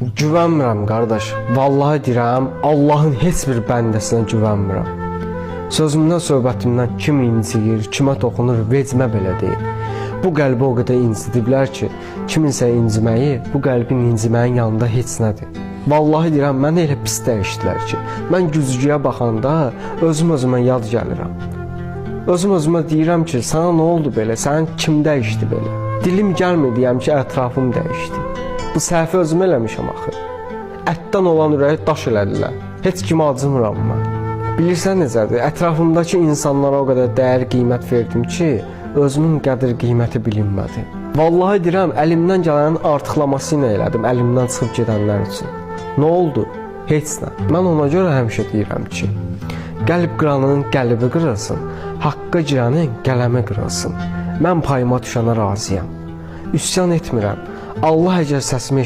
Güvənmirəm qardaş. Vallahi deyirəm, Allahın heç bir bəndəsinə güvənmirəm. Sözümdən, söhbətimdən kim inciyir, kimə toxunur, vecmə belə deyil. Bu qəlbi o qədər incidiblər ki, kiminsə inciməyi bu qəlbin inciməyin yanında heç nədir. Vallahi deyirəm, mən elə pis dəyişdilər ki, mən güzgüyə baxanda özümə yad gəlirəm. Özümə deyirəm ki, sana nə oldu belə, sənin kim dəyişdi belə? Dilim gəlmir deyəm ki, ətrafım dəyişdi. Bu səhvi özüm eləmişəm axı. Ətdən olan ürəyi daş elədilər. Heç kimə acımıram mən. Bilirsən necədir? Ətrafımdakı insanlara o qədər dəyər, qiymət verdim ki, özümün qədir qiyməti bilinmədi. Vallahi deyirəm, əlimdən gələnin artıqlaması ilə elədim, əlimdən çıxıb gedənlər üçün. Nə oldu? Heç nə. Mən ona görə həmişə deyirəm ki, qəlb qıranın qəlbi qırılsın, haqqa girənin qələmi qırılsın. Mən payıma düşənə razıyam. Üsyan etmirəm. Allah əgər səsimi